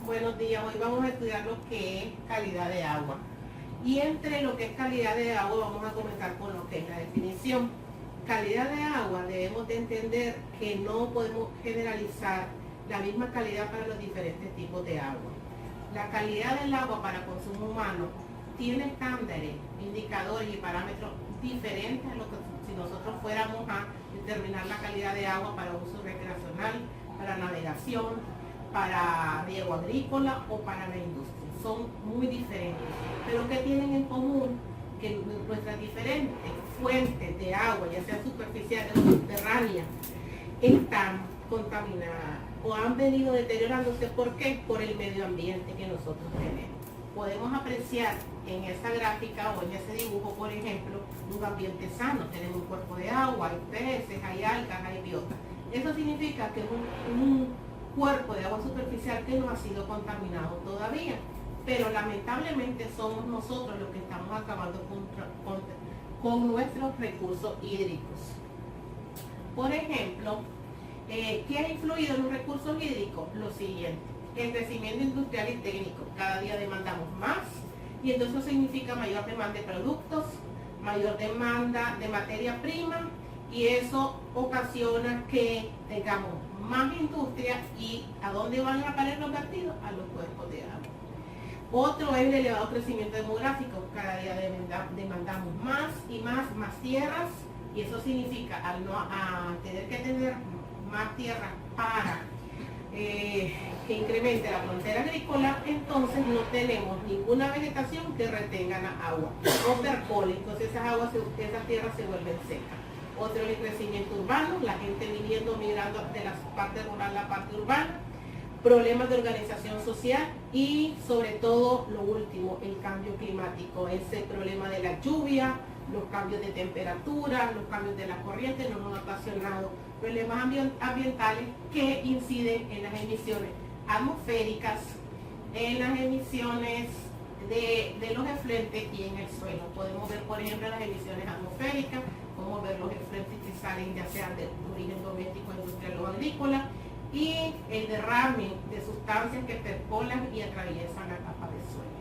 Buenos días, hoy vamos a estudiar lo que es calidad de agua. Y entre lo que es calidad de agua vamos a comenzar con lo que es la definición. Calidad de agua, debemos de entender que no podemos generalizar la misma calidad para los diferentes tipos de agua. La calidad del agua para consumo humano tiene estándares, indicadores y parámetros diferentes a lo que si nosotros fuéramos a determinar la calidad de agua para uso recreacional, para navegación, para riego agrícola o para la industria. Son muy diferentes, pero ¿qué tienen en común? Que nuestras diferentes fuentes de agua, ya sea superficiales o subterráneas, están contaminadas o han venido deteriorándose. ¿Por qué? Por el medio ambiente que nosotros tenemos. Podemos apreciar en esa gráfica o en ese dibujo, por ejemplo, un ambiente sano. Tenemos un cuerpo de agua, hay peces, hay algas, hay biotas. Eso significa que es un cuerpo de agua superficial que no ha sido contaminado todavía, pero lamentablemente somos nosotros los que estamos acabando con nuestros recursos hídricos. Por ejemplo, ¿qué ha influido en los recursos hídricos? Lo siguiente: el crecimiento industrial y técnico. Cada día demandamos más y entonces eso significa mayor demanda de productos, mayor demanda de materia prima, y eso ocasiona que tengamos más industria. ¿Y a dónde van a parar los vertidos? A los cuerpos de agua. Otro es el elevado crecimiento demográfico. Cada día demandamos más y más tierras, y eso significa al tener que tener más tierras para que incremente la frontera agrícola, entonces no tenemos ninguna vegetación que retenga la agua o percole, entonces esas tierras se vuelven secas. Otro es el crecimiento urbano, la gente migrando de la parte rural a la parte urbana, problemas de organización social y sobre todo lo último, el cambio climático, ese problema de la lluvia, los cambios de temperatura, los cambios de la corriente nos han ocasionado problemas ambientales que inciden en las emisiones atmosféricas, en las emisiones de los efluentes y en el suelo. Podemos ver, por ejemplo, las emisiones atmosféricas, podemos ver los efluentes que salen ya sean de origen doméstico, industrial o agrícola, y el derrame de sustancias que percolan y atraviesan la capa del suelo.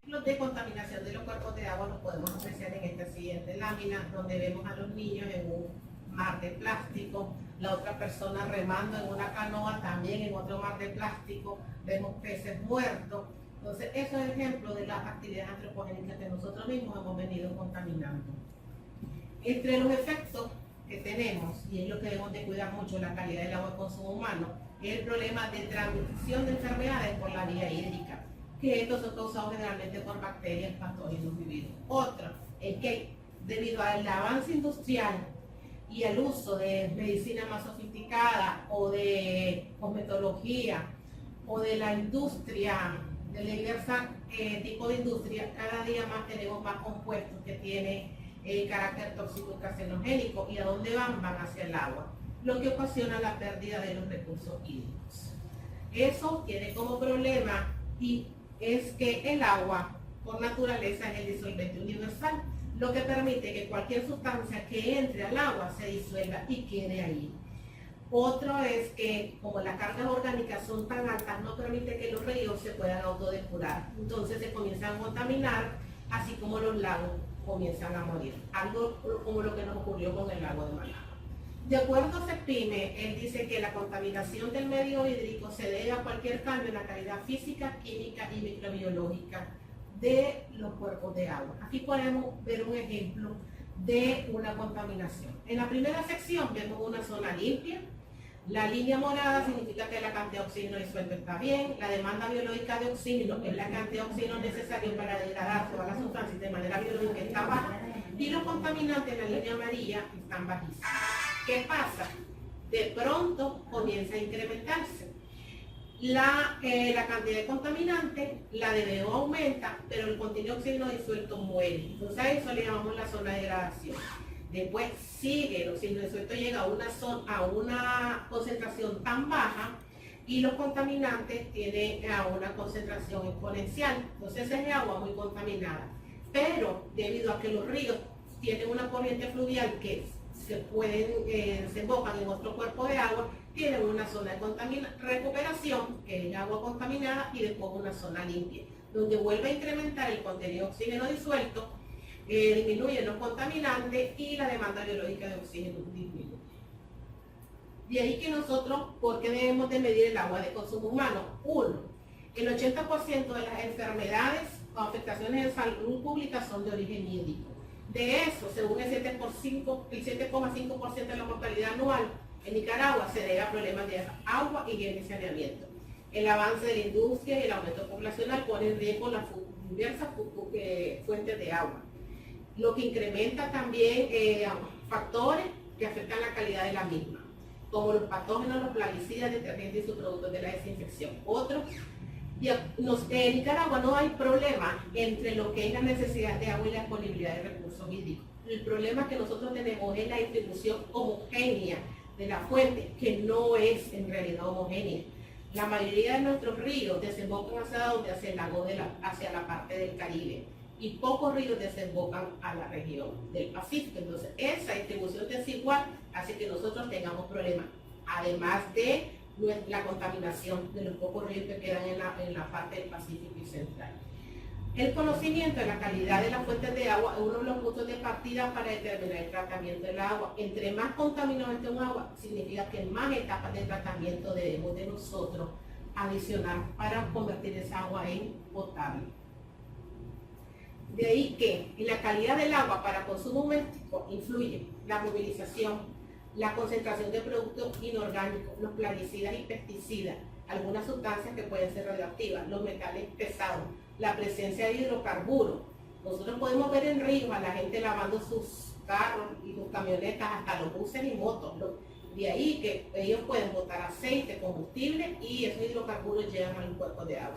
Los de contaminación de los cuerpos de agua los podemos apreciar en esta siguiente lámina, donde vemos a los niños en un mar de plástico, la otra persona remando en una canoa también en otro mar de plástico, vemos peces muertos. Entonces, eso es ejemplo de las actividades antropogénicas que nosotros mismos hemos venido contaminando. Entre los efectos que tenemos, y es lo que debemos de cuidar mucho, la calidad del agua de consumo humano, es el problema de transmisión de enfermedades por la vía hídrica, que estos son causados generalmente por bacterias, patógenos y virus. Otra es que debido al avance industrial y al uso de medicina más sofisticada o de cosmetología o de la industria, de diversos tipos de industria, cada día más tenemos más compuestos que tienen carácter tóxico y carcinogénico. ¿Y a dónde van? Van hacia el agua, lo que ocasiona la pérdida de los recursos hídricos. Eso tiene como problema y es que el agua por naturaleza es el disolvente universal, lo que permite que cualquier sustancia que entre al agua se disuelva y quede ahí. Otro es que como las cargas orgánicas son tan altas, no permite que los ríos se puedan autodepurar, entonces se comienzan a contaminar, así como los lagos comienzan a morir, algo como lo que nos ocurrió con el lago de Managua. De acuerdo a Cepime, él dice que la contaminación del medio hídrico se debe a cualquier cambio en la calidad física, química y microbiológica de los cuerpos de agua. Aquí podemos ver un ejemplo de una contaminación. En la primera sección vemos una zona limpia. La línea morada significa que la cantidad de oxígeno disuelto está bien. La demanda biológica de oxígeno es la cantidad de oxígeno necesario para degradar todas las sustancias de manera biológica, está baja. Y los contaminantes en la línea amarilla están bajísimos. ¿Qué pasa? De pronto comienza a incrementarse. La cantidad de contaminantes, la de DO aumenta, pero el contenido de oxígeno disuelto muere. Entonces a eso le llamamos la zona de degradación. Después sigue, el oxígeno disuelto llega a una concentración tan baja y los contaminantes tienen a una concentración exponencial. Entonces es agua muy contaminada. Pero debido a que los ríos tienen una corriente fluvial que se pueden, desembocan en otro cuerpo de agua, tienen una zona de recuperación, que es agua contaminada, y después una zona limpia, donde vuelve a incrementar el contenido de oxígeno disuelto, disminuyen los contaminantes y la demanda biológica de oxígeno disminuye. De ahí que nosotros, ¿por qué debemos de medir el agua de consumo humano? Uno, el 80% de las enfermedades o afectaciones de salud pública son de origen hídrico. De eso, según el 7,5% de la mortalidad anual en Nicaragua se debe a problemas de agua, higiene y saneamiento. El avance de la industria y el aumento poblacional ponen en riesgo las diversas fuentes de agua, lo que incrementa también factores que afectan la calidad de la misma, como los patógenos, los plaguicidas, detergentes y subproductos de la desinfección. Otros, en Nicaragua no hay problema entre lo que es la necesidad de agua y la disponibilidad de recursos hídricos. El problema que nosotros tenemos es la distribución homogénea de la fuente, que no es en realidad homogénea. La mayoría de nuestros ríos desembocan hacia donde, hacia la parte del Caribe, y pocos ríos desembocan a la región del Pacífico. Entonces, esa distribución desigual hace que nosotros tengamos problemas, además de la contaminación de los pocos ríos que quedan en la parte del Pacífico y Central. El conocimiento de la calidad de las fuentes de agua es uno de los puntos de partida para determinar el tratamiento del agua. Entre más contaminado esté un agua, significa que más etapas de tratamiento debemos de nosotros adicionar para convertir esa agua en potable. De ahí que en la calidad del agua para consumo doméstico influye la movilización, la concentración de productos inorgánicos, los plaguicidas y pesticidas, algunas sustancias que pueden ser radioactivas, los metales pesados, la presencia de hidrocarburos. Nosotros podemos ver en ríos a la gente lavando sus carros y sus camionetas, hasta los buses y motos. De ahí que ellos pueden botar aceite, combustible, y esos hidrocarburos llegan a los cuerpos de agua.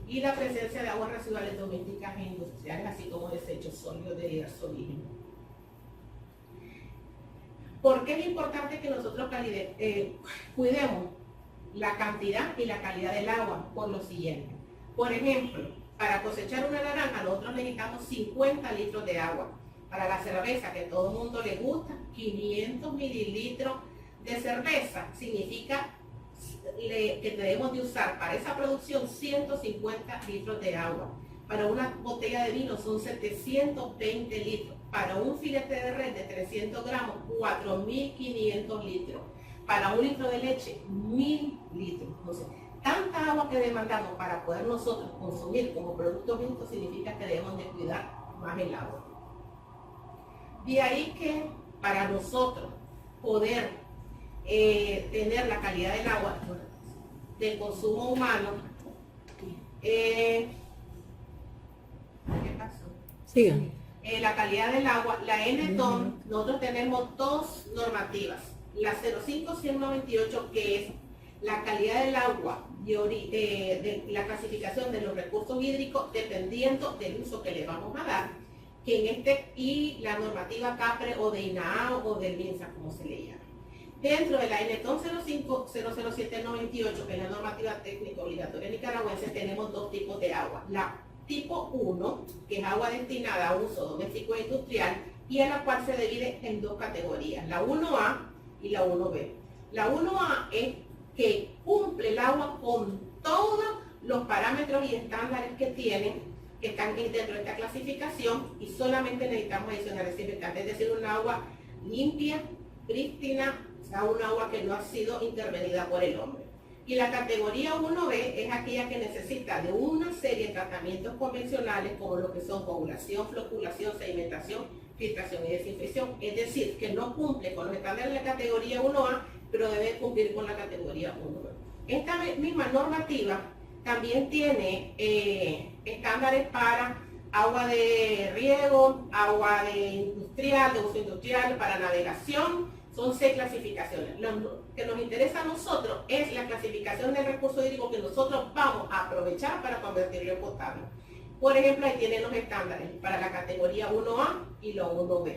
Y la presencia de aguas residuales domésticas e industriales, así como desechos sólidos de diverso origen. ¿Por qué es importante que nosotros cuidemos la cantidad y la calidad del agua? Por lo siguiente. Por ejemplo, para cosechar una naranja nosotros necesitamos 50 litros de agua. Para la cerveza, que a todo el mundo le gusta, 500 mililitros de cerveza significa que debemos de usar para esa producción 150 litros de agua. Para una botella de vino son 720 litros. Para un filete de res de 300 gramos, 4.500 litros. Para un litro de leche, 1.000 litros. Entonces, tanta agua que demandamos para poder nosotros consumir como productos químicos significa que debemos de cuidar más el agua. De ahí que para nosotros poder tener la calidad del agua de consumo humano, ¿qué pasó? Sigan. La calidad del agua, la NTOM, nosotros tenemos dos normativas. La 05198, que es la calidad del agua, de la clasificación de los recursos hídricos dependiendo del uso que le vamos a dar, y la normativa CAPRE o de INAH o del MINSA, como se le llama. Dentro de la NTOM 00798, que es la normativa técnica obligatoria nicaragüense, tenemos dos tipos de agua. La tipo 1, que es agua destinada a uso doméstico e industrial, y en la cual se divide en dos categorías, la 1A y la 1B. La 1A es que cumple el agua con todos los parámetros y estándares que están dentro de esta clasificación, y solamente necesitamos adicionar desinfectantes, es decir, un agua limpia, prístina, o sea, un agua que no ha sido intervenida por el hombre. Y la categoría 1B es aquella que necesita de una serie de tratamientos convencionales, como lo que son coagulación, floculación, sedimentación, filtración y desinfección. Es decir, que no cumple con los estándares de la categoría 1A, pero debe cumplir con la categoría 1B. Esta misma normativa también tiene estándares para agua de riego, agua de uso industrial, para navegación. Son 6 clasificaciones. Lo que nos interesa a nosotros es la clasificación del recurso hídrico que nosotros vamos a aprovechar para convertirlo en potable. Por ejemplo, ahí tienen los estándares para la categoría 1A y la 1B.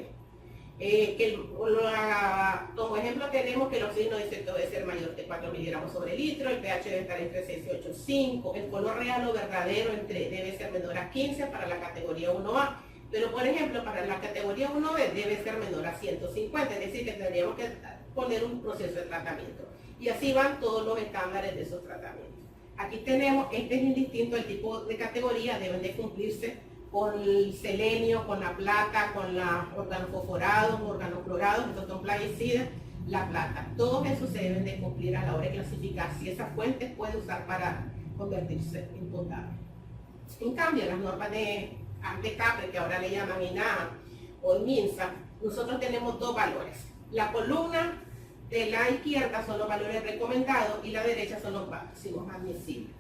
Como ejemplo tenemos que el oxígeno diésel debe ser mayor de 4 miligramos sobre litro, el pH debe estar entre 6 y 8,5, el color real o verdadero debe ser menor a 15 para la categoría 1A, Pero por ejemplo, para la categoría 1B debe ser menor a 150, es decir, que tendríamos que poner un proceso de tratamiento. Y así van todos los estándares de esos tratamientos. Aquí tenemos, este es indistinto, el tipo de categoría deben de cumplirse con el selenio, con la plata, con los organofosforados, organoclorados, estos son plaguicidas, la plata. Todos esos se deben de cumplir a la hora de clasificar si esa fuente puede usar para convertirse en potable. En cambio, las normas de CAPRE, que ahora le llaman INAH o MINSA, nosotros tenemos dos valores. La columna de la izquierda son los valores recomendados y la derecha son los máximos admisibles.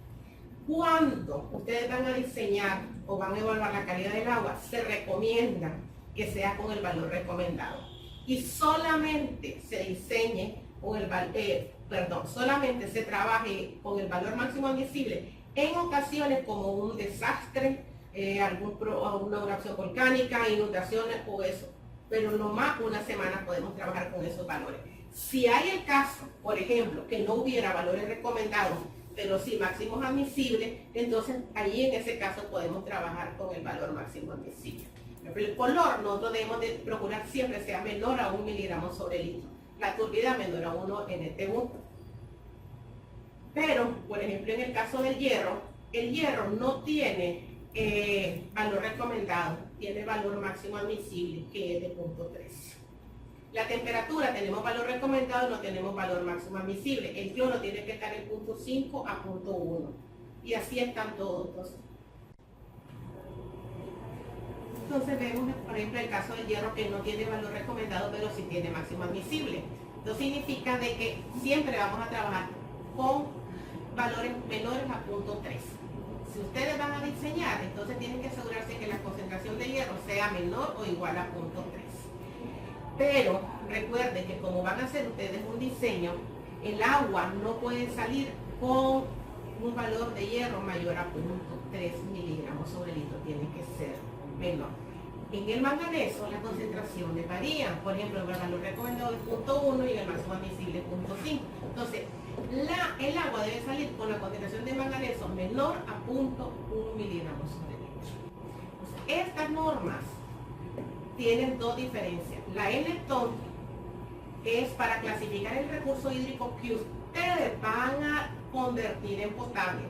Cuando ustedes van a diseñar o van a evaluar la calidad del agua, se recomienda que sea con el valor recomendado. Y solamente se diseñe con el solamente se trabaje con el valor máximo admisible en ocasiones como un desastre, alguna erupción volcánica, inundaciones o eso. Pero no más una semana podemos trabajar con esos valores. Si hay el caso, por ejemplo, que no hubiera valores recomendados, pero sí máximos admisibles, entonces ahí en ese caso podemos trabajar con el valor máximo admisible. El color, nosotros debemos de procurar siempre sea menor a 1 miligramo sobre litro. La turbidez menor a 1 NT1. Pero, por ejemplo, en el caso del hierro, el hierro no tiene valor recomendado, tiene valor máximo admisible, que es de 0.3. La temperatura, tenemos valor recomendado, no tenemos valor máximo admisible. El cloro tiene que estar en 0.5 a 0.1. Y así están todos. Entonces vemos, por ejemplo, el caso del hierro que no tiene valor recomendado, pero sí tiene máximo admisible. Esto significa de que siempre vamos a trabajar con valores menores a 0.3. Si ustedes van a diseñar, entonces tienen que asegurarse que la concentración de hierro sea menor o igual a 0.3. Pero recuerden que como van a hacer ustedes un diseño, el agua no puede salir con un valor de hierro mayor a 0.3 miligramos sobre litro, tiene que ser menor. En el manganeso las concentraciones varían, por ejemplo, el valor recomendado es 0.1 y el máximo admisible es 0.5. Entonces, el agua debe salir con la concentración de manganeso menor a 0.1 miligramos sobre litro. Entonces, estas normas tienen dos diferencias. La NTON es para clasificar el recurso hídrico que ustedes van a convertir en potable.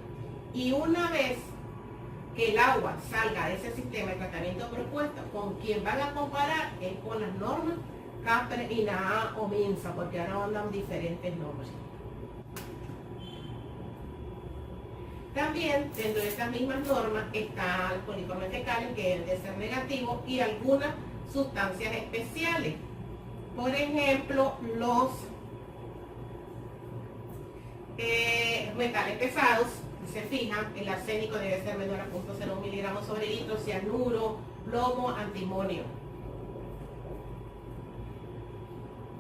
Y una vez que el agua salga de ese sistema de tratamiento propuesto, con quien van a comparar es con las normas CAPRE, INAH o MINSA, porque ahora andan diferentes nombres. También dentro de estas mismas normas están los coliformes fecales, que deben de ser negativos, y algunas sustancias especiales. Por ejemplo, los metales pesados, se fijan, el arsénico debe ser menor a 0.01 miligramos sobre litro, cianuro, plomo, antimonio.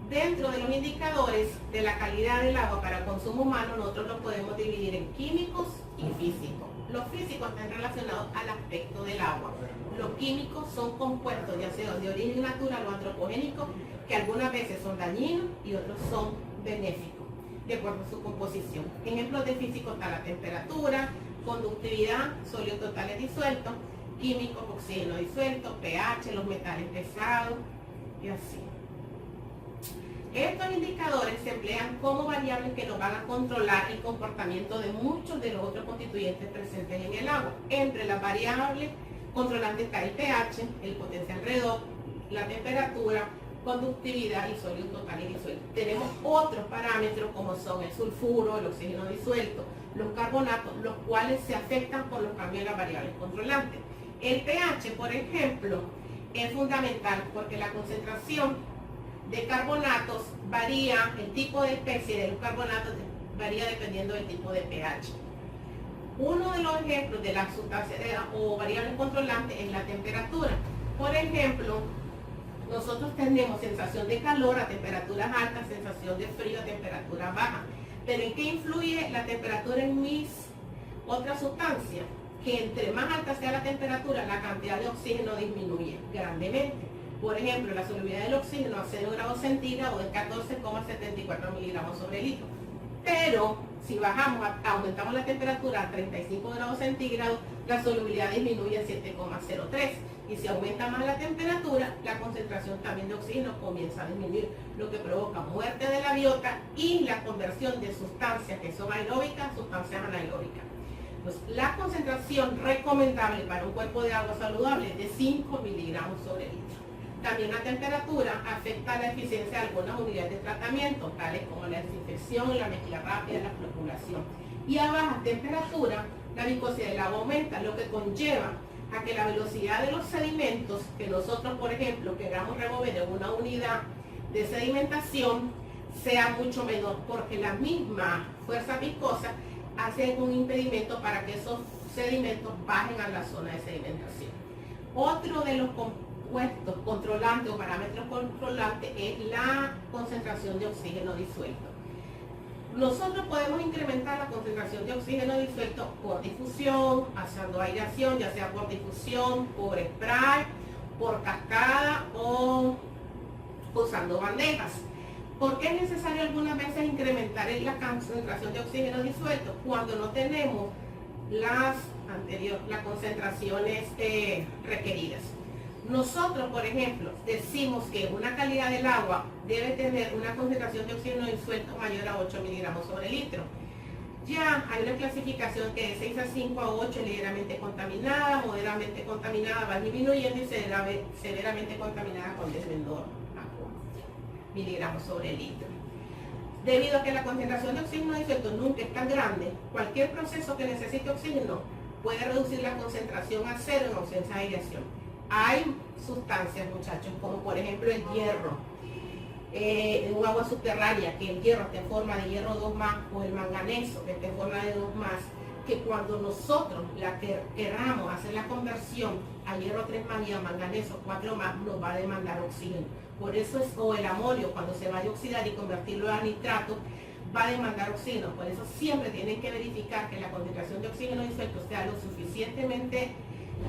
Dentro de los indicadores de la calidad del agua para consumo humano, nosotros los podemos dividir en químicos y físicos. Los físicos están relacionados al aspecto del agua. Los químicos son compuestos, ya sea de origen natural o antropogénico, que algunas veces son dañinos y otros son benéficos, de acuerdo a su composición. Ejemplos de físicos están la temperatura, conductividad, sólidos totales disueltos, químicos, oxígeno disuelto, pH, los metales pesados y así. Estos indicadores se emplean como variables que nos van a controlar el comportamiento de muchos de los otros constituyentes presentes en el agua. Entre las variables controlantes está el pH, el potencial redox, la temperatura, conductividad y sólidos totales disueltos. Tenemos otros parámetros como son el sulfuro, el oxígeno disuelto, los carbonatos, los cuales se afectan por los cambios de las variables controlantes. El pH, por ejemplo, es fundamental porque la concentración de carbonatos varía, el tipo de especie de los carbonatos varía dependiendo del tipo de pH. Uno de los ejemplos de las sustancias o variables controlantes es la temperatura. Por ejemplo, nosotros tenemos sensación de calor a temperaturas altas, sensación de frío a temperaturas bajas. Pero ¿en qué influye la temperatura en mis otras sustancias? Que entre más alta sea la temperatura, la cantidad de oxígeno disminuye grandemente. Por ejemplo, la solubilidad del oxígeno a 0 grados centígrados es 14,74 miligramos sobre litro. Pero si aumentamos la temperatura a 35 grados centígrados, la solubilidad disminuye a 7,03. Y si aumenta más la temperatura, la concentración también de oxígeno comienza a disminuir, lo que provoca muerte de la biota y la conversión de sustancias que son aeróbicas a sustancias anaeróbicas. Pues la concentración recomendable para un cuerpo de agua saludable es de 5 miligramos sobre litro. También la temperatura afecta la eficiencia de algunas unidades de tratamiento, tales como la desinfección, la mezcla rápida, la floculación. Y a baja temperatura, la viscosidad del agua aumenta, lo que conlleva a que la velocidad de los sedimentos que nosotros, por ejemplo, queramos remover en una unidad de sedimentación sea mucho menor, porque la misma fuerza viscosa hace un impedimento para que esos sedimentos bajen a la zona de sedimentación. Otro de los compuestos controlantes o parámetros controlantes es la concentración de oxígeno disuelto. Nosotros podemos incrementar la concentración de oxígeno disuelto por difusión, haciendo aireación, ya sea por difusión, por spray, por cascada o usando bandejas. ¿Por qué es necesario algunas veces incrementar la concentración de oxígeno disuelto? Cuando no tenemos las concentraciones requeridas. Nosotros, por ejemplo, decimos que una calidad del agua debe tener una concentración de oxígeno disuelto mayor a 8 miligramos sobre litro. Ya hay una clasificación que de 6 a 5 a 8 es ligeramente contaminada, moderadamente contaminada va disminuyendo y severamente contaminada con desmenor a 4 miligramos sobre litro. Debido a que la concentración de oxígeno disuelto nunca es tan grande, cualquier proceso que necesite oxígeno puede reducir la concentración a cero en ausencia de aireación. Hay sustancias, muchachos, como por ejemplo el hierro, en un agua subterránea, que el hierro esté en forma de hierro 2+, o el manganeso, que esté en forma de 2+, que cuando nosotros queramos hacer la conversión a hierro 3+ y a manganeso 4+, nos va a demandar oxígeno. Por eso o el amonio, cuando se vaya a oxidar y convertirlo a nitrato, va a demandar oxígeno. Por eso siempre tienen que verificar que la concentración de oxígeno disuelto sea lo suficientemente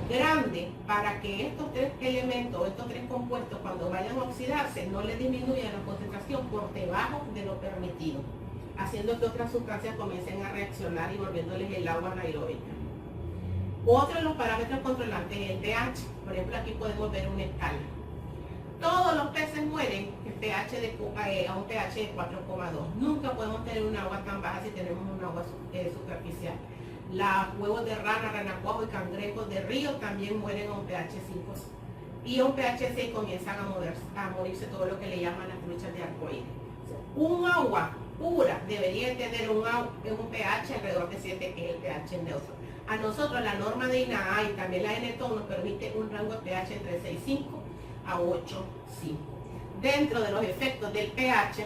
grande para que estos tres elementos, estos tres compuestos, cuando vayan a oxidarse, no le disminuyan la concentración por debajo de lo permitido, haciendo que otras sustancias comiencen a reaccionar y volviéndoles el agua anaeróbica. Otro de los parámetros controlantes es el pH. Por ejemplo, aquí podemos ver una escala. Todos los peces mueren a un pH de 4,2. Nunca podemos tener un agua tan baja si tenemos un agua superficial. Los huevos de rana, renacuajo y cangrejos de río también mueren a un pH 5. Y a un pH 6 comienzan a morirse todo lo que le llaman las truchas de arcoíris. Un agua pura debería tener un pH alrededor de 7, que es el pH neutro. A nosotros la norma de INAH y también la NTON nos permite un rango de pH entre 6,5 a 8,5. Dentro de los efectos del pH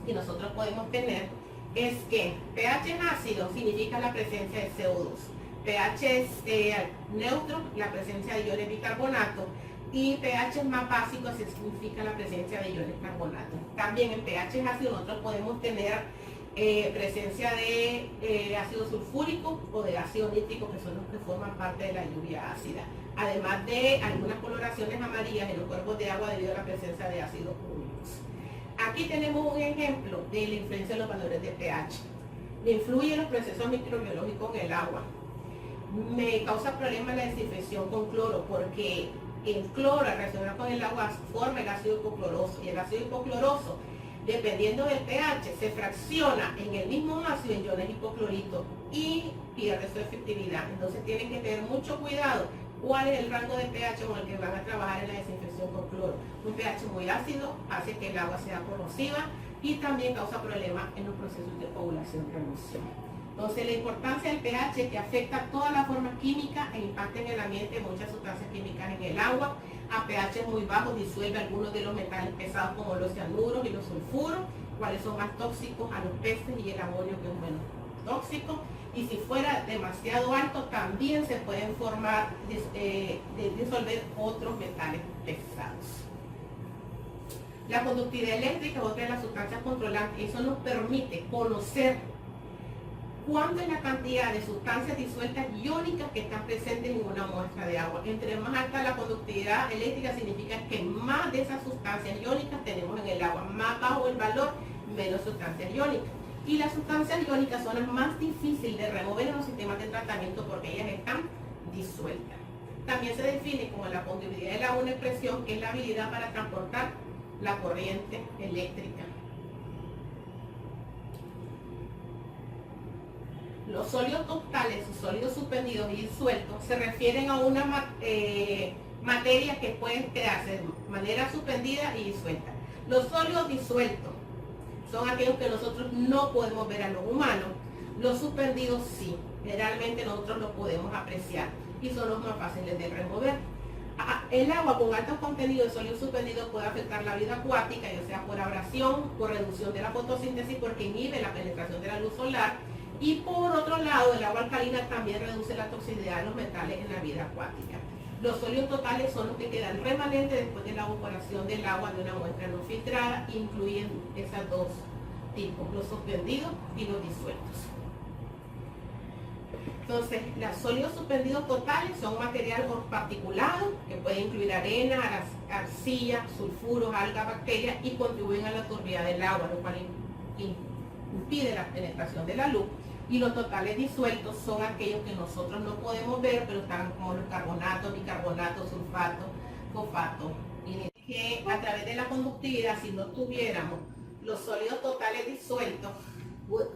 que nosotros podemos tener es que pH ácido significa la presencia de CO2, pH neutro, la presencia de iones bicarbonato, y pH más básico significa la presencia de iones carbonato. También en pH ácido nosotros podemos tener presencia de ácido sulfúrico o de ácido nítrico, que son los que forman parte de la lluvia ácida, además de algunas coloraciones amarillas en los cuerpos de agua debido a la presencia de ácidos úmicos. Aquí tenemos un ejemplo de la influencia de los valores de pH. Me influyen los procesos microbiológicos en el agua. Me causa problemas la desinfección con cloro, porque el cloro al reaccionar con el agua forma el ácido hipocloroso, y el ácido hipocloroso, dependiendo del pH, se fracciona en el mismo ácido en iones hipoclorito y pierde su efectividad. Entonces tienen que tener mucho cuidado cuál es el rango de pH con el que van a trabajar en la desinfección con cloro. Un pH muy ácido hace que el agua sea corrosiva y también causa problemas en los procesos de coagulación-remoción. Entonces la importancia del pH, que afecta todas las formas químicas e impacta en el ambiente muchas sustancias químicas en el agua. A pH muy bajo disuelve algunos de los metales pesados como los cianuros y los sulfuros, cuáles son más tóxicos a los peces, y el amonio, que es menos tóxico. Y si fuera demasiado alto, también se pueden formar, disolver otros metales pesados. La conductividad eléctrica es otra de las sustancias controlantes, y eso nos permite conocer cuánto es la cantidad de sustancias disueltas iónicas que están presentes en una muestra de agua. Entre más alta la conductividad eléctrica significa que más de esas sustancias iónicas tenemos en el agua. Más bajo el valor, menos sustancias iónicas. Y las sustancias iónicas son las más difíciles de remover en los sistemas de tratamiento porque ellas están disueltas. También se define como la conductividad del agua una expresión que es la habilidad para transportar la corriente eléctrica. Los sólidos totales, sólidos suspendidos y disueltos se refieren a una materia que pueden quedarse de manera suspendida y disuelta. Los sólidos disueltos son aquellos que nosotros no podemos ver a los humanos. Los suspendidos sí, generalmente nosotros los podemos apreciar y son los más fáciles de remover. El agua con alto contenido de sólidos suspendidos puede afectar la vida acuática, ya sea por abrasión, por reducción de la fotosíntesis, porque inhibe la penetración de la luz solar, y por otro lado, el agua alcalina también reduce la toxicidad de los metales en la vida acuática. Los sólidos totales son los que quedan remanentes después de la evaporación del agua de una muestra no filtrada, incluyen esos dos tipos, los suspendidos y los disueltos. Entonces, los sólidos suspendidos totales son material particulado que puede incluir arena, arcilla, sulfuros, algas, bacterias y contribuyen a la turbidez del agua, lo cual impide la penetración de la luz. Y los totales disueltos son aquellos que nosotros no podemos ver, pero están como los carbonatos, bicarbonatos, sulfatos, fosfatos. Que a través de la conductividad, si no tuviéramos los sólidos totales disueltos,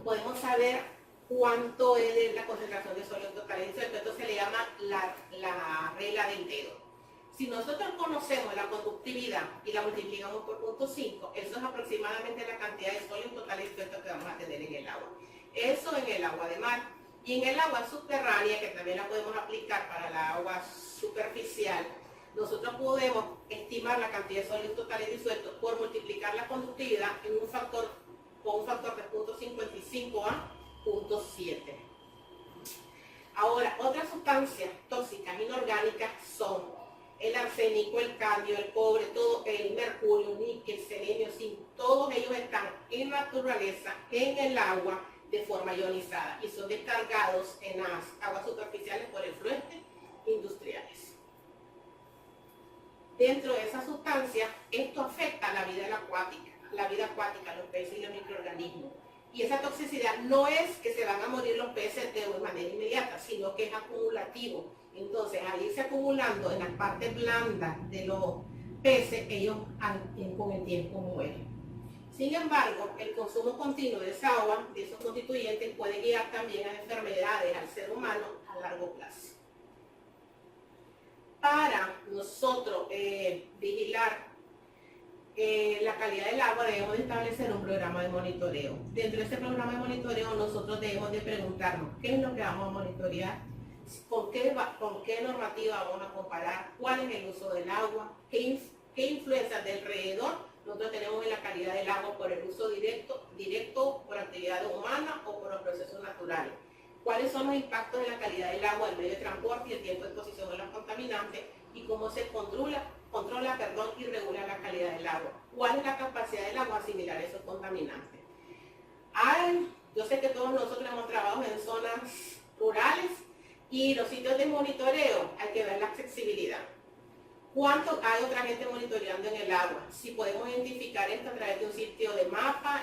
podemos saber cuánto es la concentración de sólidos totales disueltos. Esto se le llama la regla del dedo. Si nosotros conocemos la conductividad y la multiplicamos por 0.5, eso es aproximadamente la cantidad de sólidos totales disueltos que vamos a tener en el agua. Eso en el agua de mar. Y en el agua subterránea, que también la podemos aplicar para el agua superficial, nosotros podemos estimar la cantidad de sólidos totales disueltos por multiplicar la conductividad en un factor de 0.55 a 0.7. Ahora, otras sustancias tóxicas inorgánicas son el arsénico, el cadmio, el cobre, todo, el mercurio, níquel, selenio, zinc, todos ellos están en naturaleza, en el agua, de forma ionizada y son descargados en las aguas superficiales por efluentes industriales. Dentro de esas sustancias, esto afecta a la vida acuática, los peces y los microorganismos. Y esa toxicidad no es que se van a morir los peces de manera inmediata, sino que es acumulativo. Entonces, al irse acumulando en las partes blandas de los peces, ellos con el tiempo mueren. Sin embargo, el consumo continuo de esa agua, de esos constituyentes, puede guiar también a enfermedades al ser humano a largo plazo. Para nosotros vigilar la calidad del agua, debemos de establecer un programa de monitoreo. Dentro de ese programa de monitoreo, nosotros debemos de preguntarnos qué es lo que vamos a monitorear, con qué normativa vamos a comparar, cuál es el uso del agua, qué influencias de alrededor nosotros tenemos en la calidad del agua por el uso directo por actividades humanas o por los procesos naturales. ¿Cuáles son los impactos en la calidad del agua, el medio de transporte y el tiempo de exposición a los contaminantes? Y cómo se controla y regula la calidad del agua. ¿Cuál es la capacidad del agua asimilar a esos contaminantes? Yo sé que todos nosotros hemos trabajado en zonas rurales y los sitios de monitoreo hay que ver la accesibilidad. ¿Cuánto hay otra gente monitoreando en el agua? Si podemos identificar esto a través de un sitio de mapa,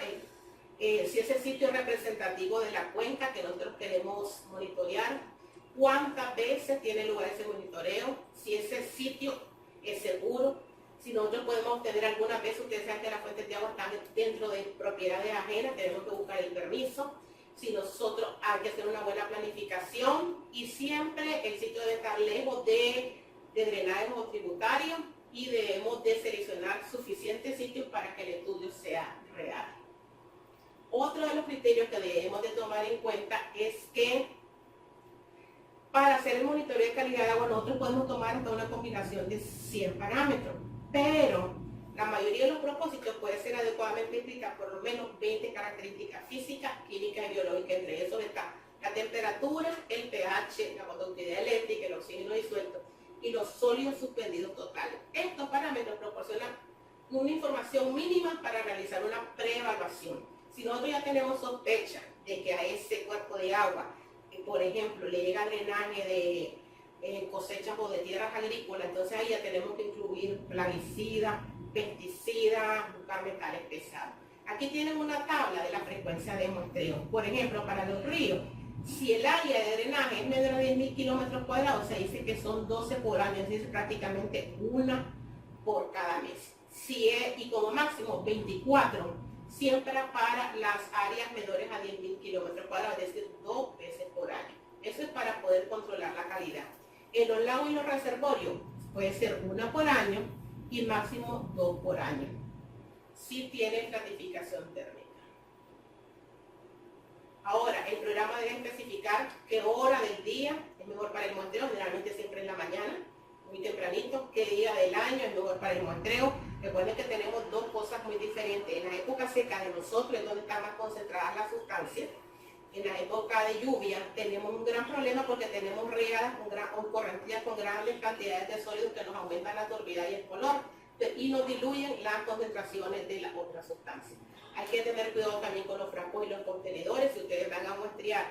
si ese sitio es representativo de la cuenca que nosotros queremos monitorear, cuántas veces tiene lugar ese monitoreo, si ese sitio es seguro, si nosotros podemos obtener alguna vez, ustedes saben que las fuentes de agua están dentro de propiedades ajenas, tenemos que buscar el permiso, si nosotros hay que hacer una buena planificación y siempre el sitio debe estar lejos de drenajes o tributarios y debemos de seleccionar suficientes sitios para que el estudio sea real. Otro de los criterios que debemos de tomar en cuenta es que para hacer el monitoreo de calidad de agua nosotros podemos tomar hasta una combinación de 100 parámetros, pero la mayoría de los propósitos puede ser adecuadamente explicar por lo menos 20 características físicas, químicas y biológicas. Entre esos está la temperatura, el pH, la conductividad eléctrica, el oxígeno disuelto y los sólidos suspendidos totales. Estos parámetros proporcionan una información mínima para realizar una preevaluación. Si nosotros ya tenemos sospecha de que a ese cuerpo de agua, por ejemplo, le llega drenaje de cosechas o de tierras agrícolas, entonces ahí ya tenemos que incluir plaguicidas, pesticidas, buscar metales pesados. Aquí tienen una tabla de la frecuencia de muestreo. Por ejemplo, para los ríos, Si el área de drenaje es menor a 10.000 kilómetros cuadrados, se dice que son 12 por año, es decir, prácticamente una por cada mes. Si es, y como máximo 24, siempre para las áreas menores a 10.000 kilómetros cuadrados, es decir, 2 veces por año. Eso es para poder controlar la calidad. En los lagos y los reservorios puede ser una por año y máximo 2 por año, si tiene estratificación térmica. Ahora, el programa debe especificar qué hora del día es mejor para el muestreo, generalmente siempre en la mañana, muy tempranito, qué día del año es mejor para el muestreo. Recuerden que tenemos dos cosas muy diferentes. En la época seca de nosotros es donde están más concentradas las sustancias. En la época de lluvia tenemos un gran problema porque tenemos riadas o correntías con grandes cantidades de sólidos que nos aumentan la turbidez y el color y nos diluyen las concentraciones de las otras sustancias. Hay que tener cuidado también con los frascos y los contenedores. Si ustedes van a muestrear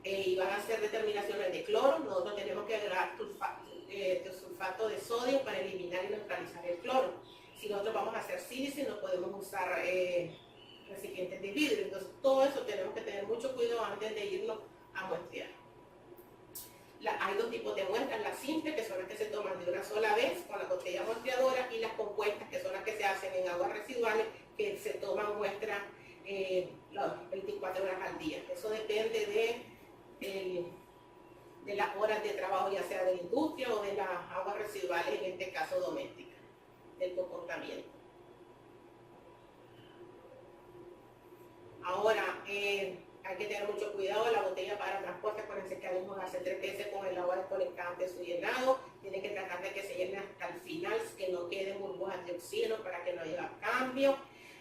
y van a hacer determinaciones de cloro, nosotros tenemos que agregar sulfato de sodio para eliminar y neutralizar el cloro. Si nosotros vamos a hacer sílice, no podemos usar recipientes de vidrio. Entonces, todo eso tenemos que tener mucho cuidado antes de irnos a muestrear. Hay dos tipos de muestras, las simples, que son las que se toman de una sola vez con la botella muestreadora, y las compuestas, que son las que se hacen en aguas residuales, que se toman muestras 24 horas al día. Eso depende de las horas de trabajo, ya sea de la industria o de las aguas residuales, en este caso domésticas, del comportamiento. Ahora, hay que tener mucho cuidado. La botella para transporte, acuérdense que debemos hacer 3 veces con el agua desconectada su llenado. Tiene que tratar de que se llene hasta el final, que no queden burbujas de oxígeno para que no haya cambio.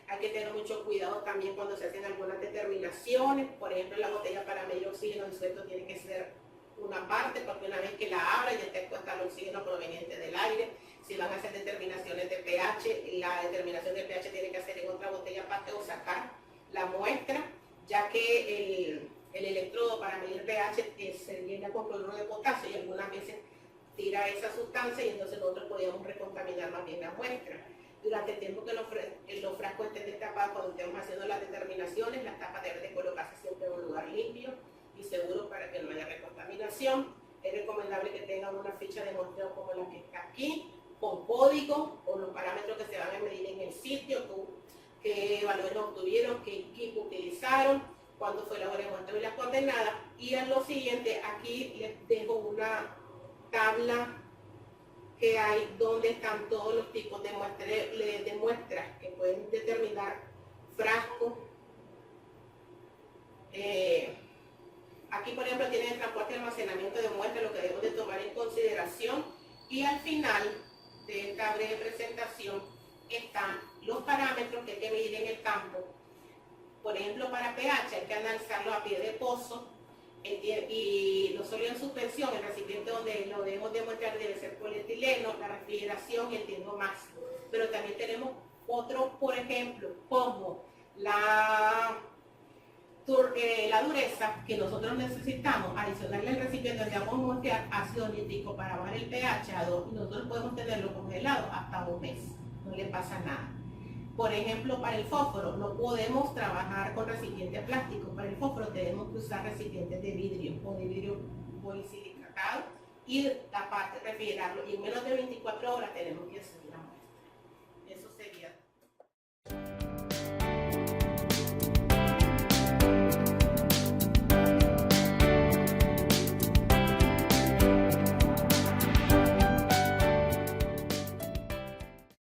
Hay que tener mucho cuidado también cuando se hacen algunas determinaciones. Por ejemplo, la botella para medir oxígeno disuelto tiene que ser una parte, porque una vez que la abra ya está expuesta al oxígeno proveniente del aire. Si van a hacer determinaciones de pH, la determinación de pH tiene que hacer en otra botella aparte o sacar la muestra, ya que el electrodo para medir pH se llena con cloruro de potasio y algunas veces tira esa sustancia y entonces nosotros podíamos recontaminar más bien la muestra. Durante el tiempo que los frascos estén destapados, cuando estemos haciendo las determinaciones, las tapas deben de colocarse siempre en un lugar limpio y seguro para que no haya recontaminación. Es recomendable que tengan una ficha de muestreo como la que está aquí, con código o los parámetros que se van a medir en el sitio, qué valores obtuvieron, qué equipo utilizaron, cuándo fue la hora de muestreo y las coordenadas. Y en lo siguiente, aquí les dejo una tabla que hay donde están todos los tipos de muestras que pueden determinar frascos. Aquí, por ejemplo, tienen el transporte y almacenamiento de muestras, lo que debemos de tomar en consideración. Y al final de esta breve presentación están los parámetros que hay que medir en el campo. Por ejemplo, para pH hay que analizarlo a pie de pozo, y no solo en suspensión, el recipiente donde lo debemos demuestrar debe ser polietileno, la refrigeración y el tiempo máximo. Pero también tenemos otros, por ejemplo, como la dureza que nosotros necesitamos, adicionarle al recipiente donde vamos a muestrear ácido nítrico para bajar el pH a 2, y nosotros podemos tenerlo congelado hasta un mes, no le pasa nada. Por ejemplo, para el fósforo no podemos trabajar con recipientes plásticos. Para el fósforo tenemos que usar recipientes de vidrio o de vidrio polisilicatado y aparte refrigerarlo, y en menos de 24 horas tenemos que hacer la muestra.